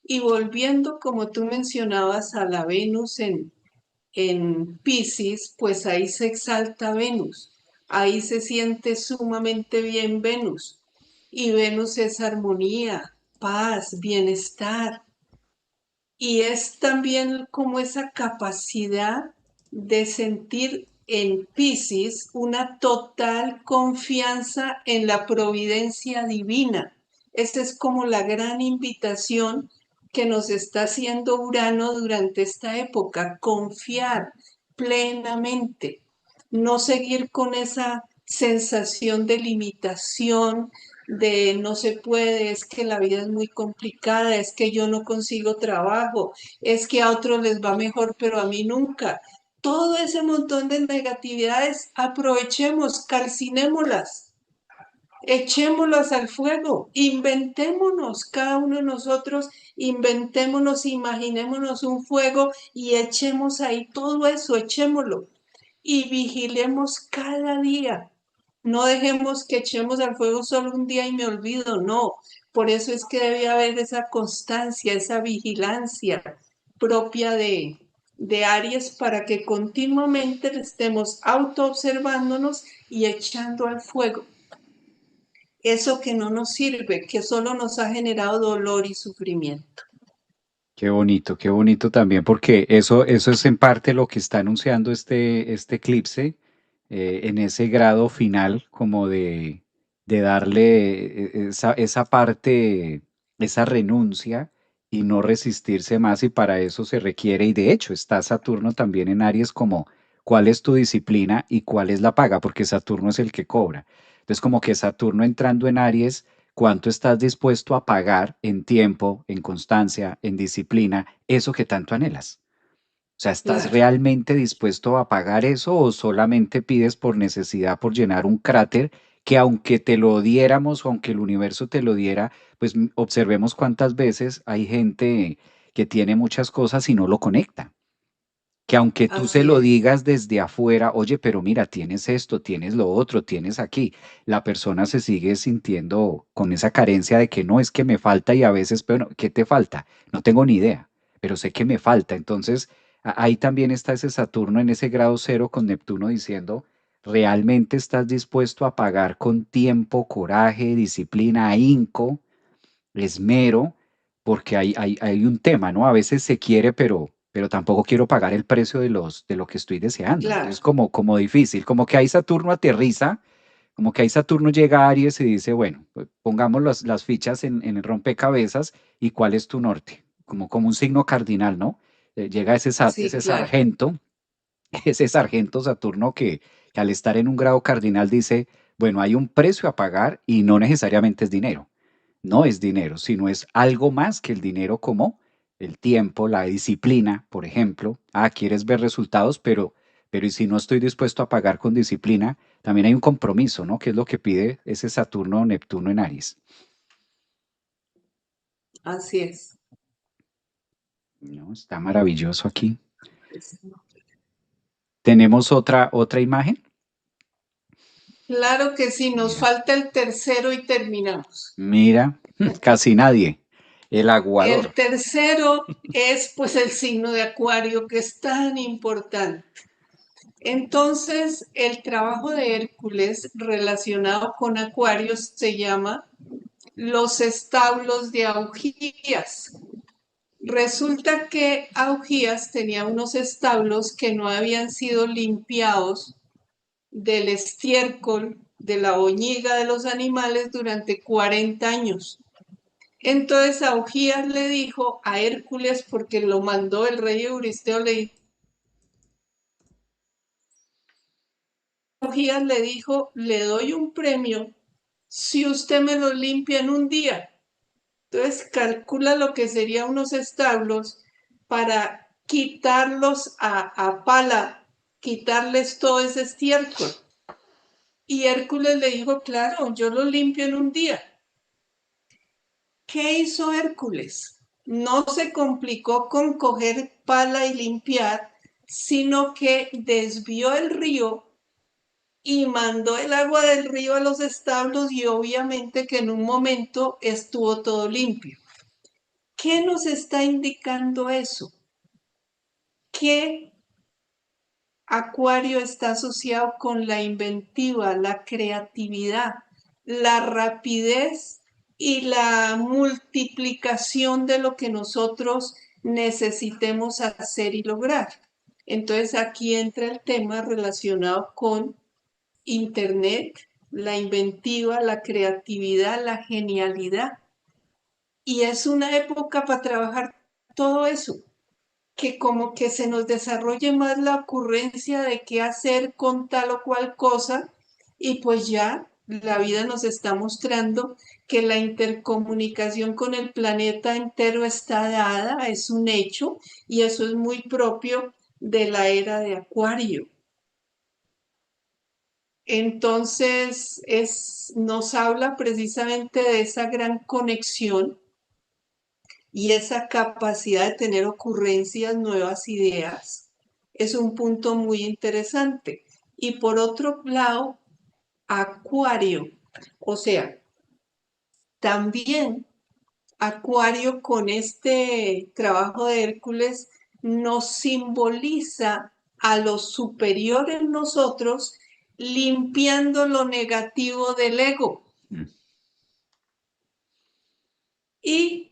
Y volviendo, como tú mencionabas, a la Venus en Piscis, pues ahí se exalta Venus. Ahí se siente sumamente bien Venus. Y Venus es armonía, paz, bienestar. Y es también como esa capacidad de sentir en Piscis una total confianza en la providencia divina. Esa es como la gran invitación que nos está haciendo Urano durante esta época, confiar plenamente, no seguir con esa sensación de limitación, de no se puede, es que la vida es muy complicada, es que yo no consigo trabajo, es que a otros les va mejor, pero a mí nunca. Todo ese montón de negatividades, aprovechemos, calcinémoslas, echémoslas al fuego, inventémonos, cada uno de nosotros, inventémonos, imaginémonos un fuego y echemos ahí todo eso, echémoslo y vigilemos cada día. No dejemos que echemos al fuego solo un día y me olvido, no. Por eso es que debe haber esa constancia, esa vigilancia propia de Aries para que continuamente estemos autoobservándonos y echando al fuego eso que no nos sirve, que solo nos ha generado dolor y sufrimiento. Qué bonito también, porque eso es en parte lo que está anunciando este eclipse, en ese grado final, como de darle esa parte, esa renuncia y no resistirse más, y para eso se requiere, y de hecho está Saturno también en Aries como cuál es tu disciplina y cuál es la paga, porque Saturno es el que cobra. Entonces, como que Saturno entrando en Aries, ¿cuánto estás dispuesto a pagar en tiempo, en constancia, en disciplina, eso que tanto anhelas? O sea, ¿estás Claro, realmente dispuesto a pagar eso o solamente pides por necesidad, por llenar un cráter que aunque te lo diéramos o aunque el universo te lo diera, pues observemos cuántas veces hay gente que tiene muchas cosas y no lo conecta? Que aunque tú se así lo es, digas desde afuera, oye, pero mira, tienes esto, tienes lo otro, tienes aquí, la persona se sigue sintiendo con esa carencia de que no es que me falta y a veces, pero ¿qué te falta? No tengo ni idea, pero sé que me falta. Entonces, ahí también está ese Saturno en ese grado cero con Neptuno diciendo, ¿realmente estás dispuesto a pagar con tiempo, coraje, disciplina, ahínco, esmero? Porque hay un tema, ¿no? A veces se quiere, pero tampoco quiero pagar el precio de lo que estoy deseando. claro, Entonces, como difícil, como que ahí Saturno aterriza, como que ahí Saturno llega a Aries y dice, bueno, pues pongamos las fichas en el rompecabezas y cuál es tu norte, como un signo cardinal, ¿no? Llega sí, ese claro, sargento, ese sargento Saturno que al estar en un grado cardinal dice, bueno, hay un precio a pagar y no necesariamente es dinero, no es dinero, sino es algo más que el dinero como el tiempo, la disciplina, por ejemplo. Ah, quieres ver resultados, pero ¿y si no estoy dispuesto a pagar con disciplina? También hay un compromiso, ¿no? Que es lo que pide ese Saturno o Neptuno en Aries. Así es. No, está maravilloso aquí. ¿Tenemos otra imagen? Claro que sí, nos Mira, falta el tercero y terminamos. mira, casi nadie. El El aguador. tercero es pues el signo de Acuario que es tan importante. Entonces, el trabajo de Hércules relacionado con Acuario se llama los establos de Augías. Resulta que Augías tenía unos establos que no habían sido limpiados del estiércol de la boñiga de los animales durante 40 años. Entonces Augías le dijo a Hércules, porque lo mandó el rey Euristeo, Augías le dijo, le doy un premio si usted me lo limpia en un día. Entonces calcula lo que serían unos establos para quitarlos a pala, quitarles todo ese estiércol. Y Hércules le dijo, claro, yo lo limpio en un día. ¿Qué hizo Hércules? No se complicó con coger pala y limpiar, sino que desvió el río y mandó el agua del río a los establos y obviamente que en un momento estuvo todo limpio. ¿Qué nos está indicando eso? Que Acuario está asociado con la inventiva, la creatividad, la rapidez y la multiplicación de lo que nosotros necesitemos hacer y lograr. Entonces aquí entra el tema relacionado con Internet, la inventiva, la creatividad, la genialidad. Y es una época para trabajar todo eso, que como que se nos desarrolle más la ocurrencia de qué hacer con tal o cual cosa y pues ya la vida nos está mostrando que la intercomunicación con el planeta entero está dada, es un hecho y eso es muy propio de la era de Acuario. Entonces, nos habla precisamente de esa gran conexión y esa capacidad de tener ocurrencias, nuevas ideas, es un punto muy interesante. Y por otro lado, Acuario, o sea, también Acuario con este trabajo de Hércules nos simboliza a lo superior en nosotros, limpiando lo negativo del ego. Mm. Y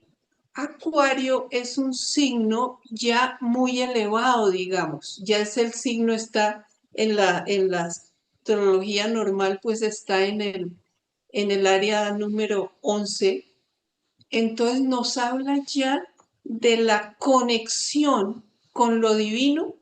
Acuario es un signo ya muy elevado, digamos. Ya es el signo, está en la astrología normal, pues está en el área número 11. Entonces nos habla ya de la conexión con lo divino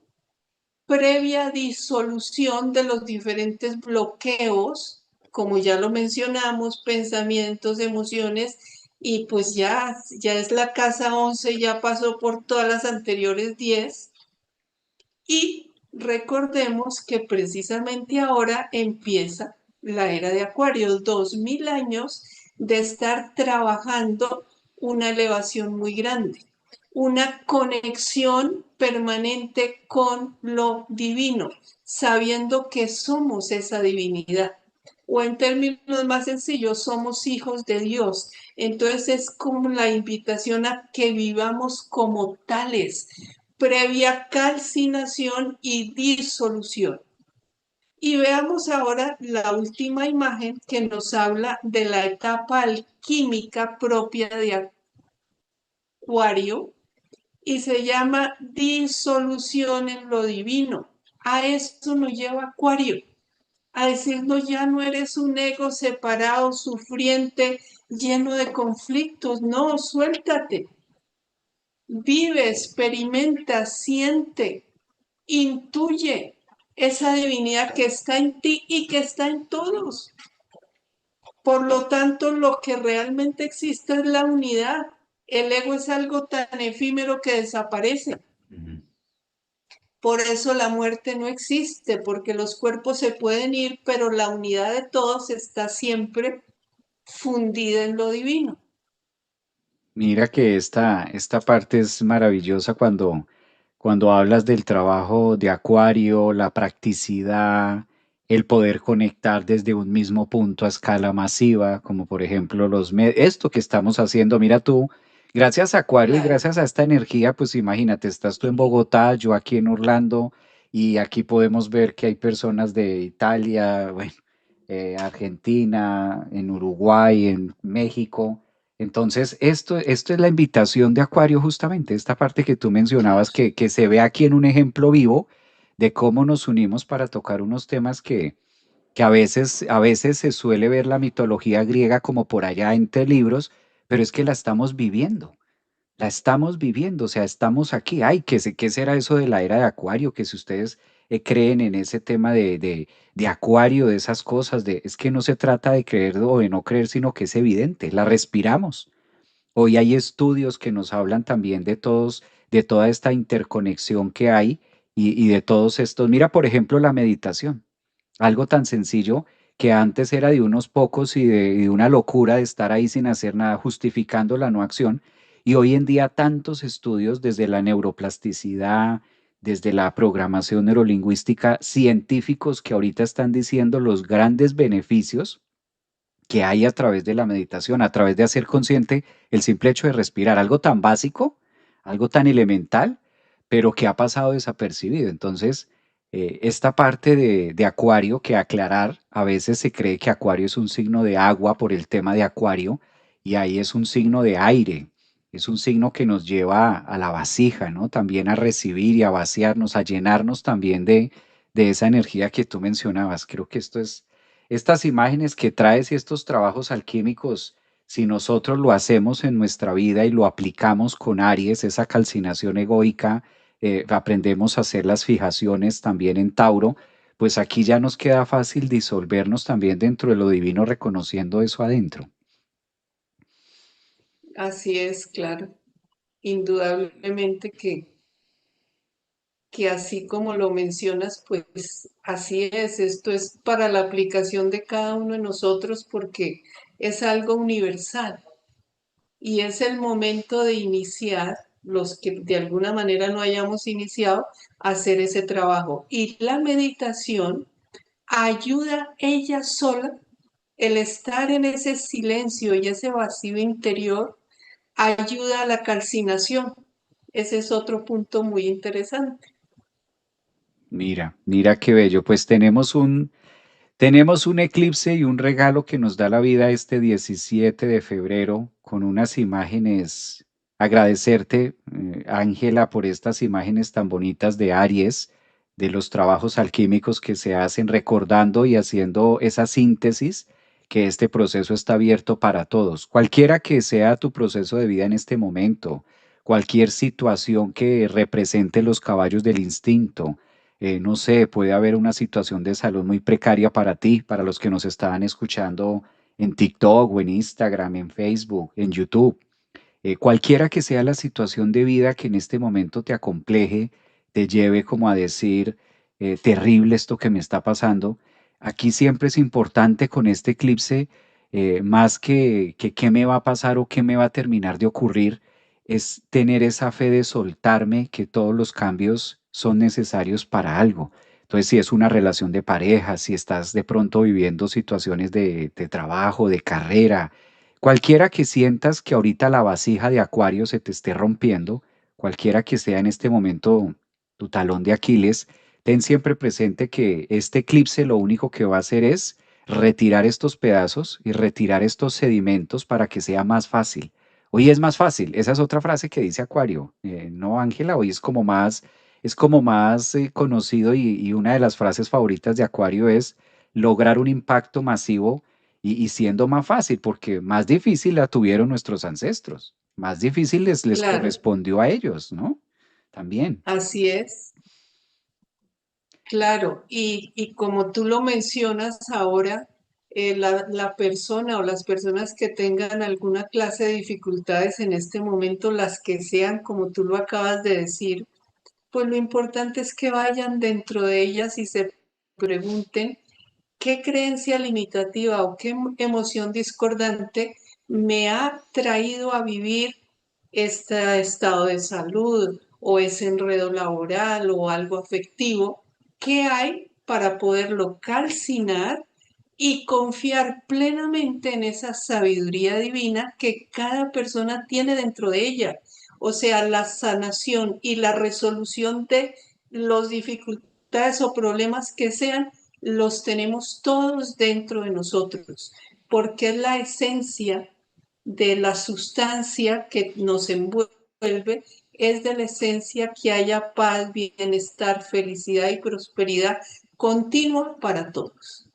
previa disolución de los diferentes bloqueos, como ya lo mencionamos, pensamientos, emociones, y pues ya es la casa 11, ya pasó por todas las anteriores 10, y recordemos que precisamente ahora empieza la era de Acuario, 2000 años de estar trabajando una elevación muy grande, una conexión permanente con lo divino, sabiendo que somos esa divinidad. O en términos más sencillos, somos hijos de Dios. Entonces es como la invitación a que vivamos como tales, previa calcinación y disolución. Y veamos ahora la última imagen que nos habla de la etapa alquímica propia de Acuario y se llama disolución en lo divino. A esto nos lleva Acuario, a decirnos ya no eres un ego separado, sufriente, lleno de conflictos. No, suéltate. Vive, experimenta, siente, intuye esa divinidad que está en ti y que está en todos. Por lo tanto, lo que realmente existe es la unidad. El ego es algo tan efímero que desaparece. Ujú. Por eso la muerte no existe, porque los cuerpos se pueden ir, pero la unidad de todos está siempre fundida en lo divino. Mira que esta parte es maravillosa cuando hablas del trabajo de Acuario, la practicidad, el poder conectar desde un mismo punto a escala masiva, como por ejemplo esto que estamos haciendo. Mira tú, gracias a Acuario y Claro, gracias a esta energía, pues imagínate, estás tú en Bogotá, yo aquí en Orlando, y aquí podemos ver que hay personas de Italia, bueno, Argentina, en Uruguay, en México. Entonces, esto es la invitación de Acuario justamente, esta parte que tú mencionabas claro. que se ve aquí en un ejemplo vivo de cómo nos unimos para tocar unos temas que a veces se suele ver la mitología griega como por allá entre libros, pero es que la estamos viviendo, o sea, estamos aquí. Ay, ¿qué será eso de la era de Acuario? Que si ustedes creen en ese tema de Acuario, de esas cosas, es que no se trata de creer o de no creer, sino que es evidente, la respiramos. Hoy hay estudios que nos hablan también de toda esta interconexión que hay y de todos estos. Mira, por ejemplo, la meditación, algo tan sencillo que antes era de unos pocos y de una locura de estar ahí sin hacer nada, justificando la no acción. Y hoy en día tantos estudios desde la neuroplasticidad, desde la programación neurolingüística, científicos que ahorita están diciendo los grandes beneficios que hay a través de la meditación, a través de hacer consciente el simple hecho de respirar, algo tan básico, algo tan elemental, pero que ha pasado desapercibido. Entonces, esta parte de Acuario, que aclarar, a veces se cree que Acuario es un signo de agua por el tema de Acuario, y ahí es un signo de aire, es un signo que nos lleva a la vasija, ¿no? También a recibir y a vaciarnos, a llenarnos también de esa energía que tú mencionabas. Creo que esto es estas imágenes que traes y estos trabajos alquímicos, si nosotros lo hacemos en nuestra vida y lo aplicamos con Aries, esa calcinación egoica, aprendemos a hacer las fijaciones también en Tauro, pues aquí ya nos queda fácil disolvernos también dentro de lo divino, reconociendo eso adentro. Así es, claro. Indudablemente que así como lo mencionas, pues así es. Esto es para la aplicación de cada uno de nosotros porque es algo universal y es el momento de iniciar, los que de alguna manera no hayamos iniciado, a hacer ese trabajo. Y la meditación ayuda ella sola, el estar en ese silencio y ese vacío interior, ayuda a la calcinación. Ese es otro punto muy interesante. Mira qué bello. Pues tenemos un eclipse y un regalo que nos da la vida este 17 de febrero con unas imágenes. Agradecerte, Ángela, por estas imágenes tan bonitas de Aries, de los trabajos alquímicos que se hacen recordando y haciendo esa síntesis que este proceso está abierto para todos. Cualquiera que sea tu proceso de vida en este momento, cualquier situación que represente los caballos del instinto, no sé, puede haber una situación de salud muy precaria para ti, para los que nos estaban escuchando en TikTok o en Instagram, en Facebook, en YouTube. Cualquiera que sea la situación de vida que en este momento te acompleje, te lleve como a decir, terrible esto que me está pasando, aquí siempre es importante con este eclipse, más que qué me va a pasar o qué me va a terminar de ocurrir, es tener esa fe de soltarme que todos los cambios son necesarios para algo. Entonces, si es una relación de pareja, si estás de pronto viviendo situaciones de trabajo, de carrera, cualquiera que sientas que ahorita la vasija de Acuario se te esté rompiendo, cualquiera que sea en este momento tu talón de Aquiles, ten siempre presente que este eclipse lo único que va a hacer es retirar estos pedazos y retirar estos sedimentos para que sea más fácil. Hoy es más fácil, esa es otra frase que dice Acuario, no Ángela, hoy es como más conocido y una de las frases favoritas de Acuario es lograr un impacto masivo y siendo más fácil, porque más difícil la tuvieron nuestros ancestros, más difícil les Claro, correspondió a ellos, ¿no? También. así es, claro. Y como tú lo mencionas ahora, la persona o las personas que tengan alguna clase de dificultades en este momento, las que sean, como tú lo acabas de decir, pues lo importante es que vayan dentro de ellas y se pregunten qué creencia limitativa o qué emoción discordante me ha traído a vivir este estado de salud o ese enredo laboral o algo afectivo. ¿Qué hay para poderlo calcinar y confiar plenamente en esa sabiduría divina que cada persona tiene dentro de ella? O sea, la sanación y la resolución de las dificultades o problemas que sean, los tenemos todos dentro de nosotros, porque es la esencia de la sustancia que nos envuelve, es de la esencia que haya paz, bienestar, felicidad y prosperidad continua para todos.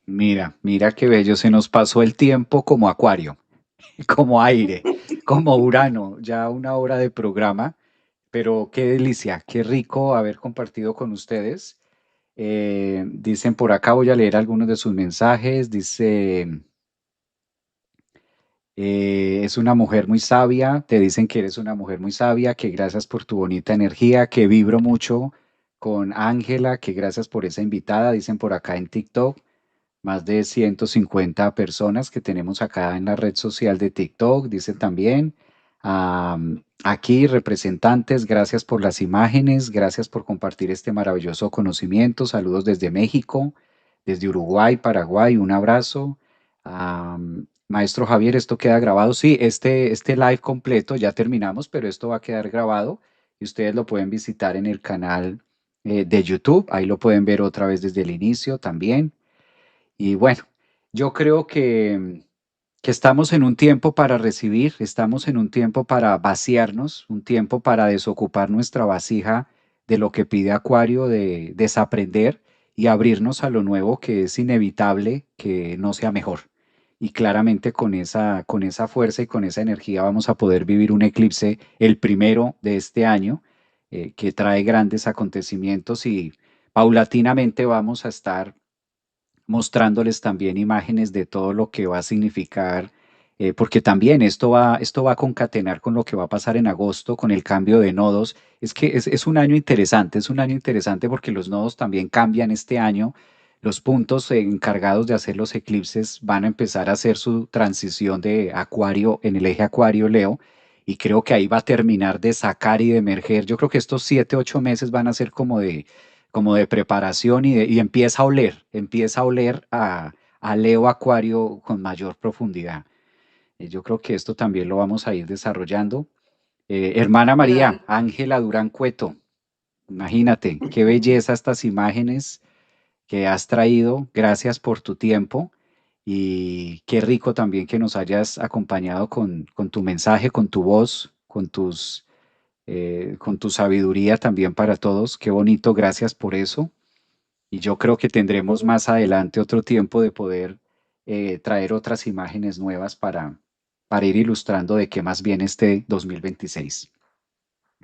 Mira, mira qué bello, se nos pasó el tiempo como acuario, como aire, como Urano, ya una hora de programa, pero qué delicia, qué rico haber compartido con ustedes. Dicen por acá, voy a leer algunos de sus mensajes, dice... es una mujer muy sabia, te dicen que eres una mujer muy sabia, que gracias por tu bonita energía, que vibro mucho con Ángela, que gracias por esa invitada, dicen por acá en TikTok, más de 150 personas que tenemos acá en la red social de TikTok, dicen también. Aquí, representantes, gracias por las imágenes, gracias por compartir este maravilloso conocimiento, saludos desde México, desde Uruguay, Paraguay, un abrazo. Maestro Javier, ¿esto queda grabado? Sí, este live completo ya terminamos, pero esto va a quedar grabado y ustedes lo pueden visitar en el canal de YouTube. Ahí lo pueden ver otra vez desde el inicio también. Y bueno, yo creo que estamos en un tiempo para recibir, estamos en un tiempo para vaciarnos, un tiempo para desocupar nuestra vasija de lo que pide Acuario, de desaprender y abrirnos a lo nuevo que es inevitable que no sea mejor. Y claramente con esa fuerza y con esa energía vamos a poder vivir un eclipse, el primero de este año, que trae grandes acontecimientos y paulatinamente vamos a estar mostrándoles también imágenes de todo lo que va a significar, porque también esto va a concatenar con lo que va a pasar en agosto con el cambio de nodos. Es que es un año interesante, es un año interesante porque los nodos también cambian este año. Los puntos encargados de hacer los eclipses van a empezar a hacer su transición de Acuario en el eje Acuario-Leo. Y creo que ahí va a terminar de sacar y de emerger. Yo creo que estos 7, 8 meses van a ser como de preparación y empieza a oler a Leo Acuario con mayor profundidad. Yo creo que esto también lo vamos a ir desarrollando. Hermana María, Claro. Ángela Durán Cueto, imagínate, qué belleza estas imágenes que has traído. Gracias por tu tiempo y qué rico también que nos hayas acompañado con tu mensaje, con tu voz, con tu sabiduría también para todos. Qué bonito, gracias por eso. Y yo creo que tendremos más adelante otro tiempo de poder traer otras imágenes nuevas para ir ilustrando de qué más viene este 2026.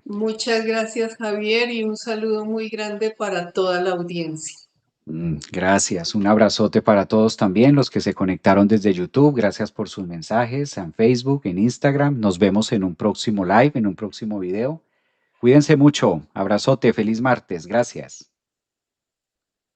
Muchas gracias, Javier, y un saludo muy grande para toda la audiencia. Gracias. Un abrazote para todos también, los que se conectaron desde YouTube. Gracias por sus mensajes en Facebook, en Instagram. Nos vemos en un próximo live, en un próximo video. Cuídense mucho. Abrazote. Feliz martes. Gracias.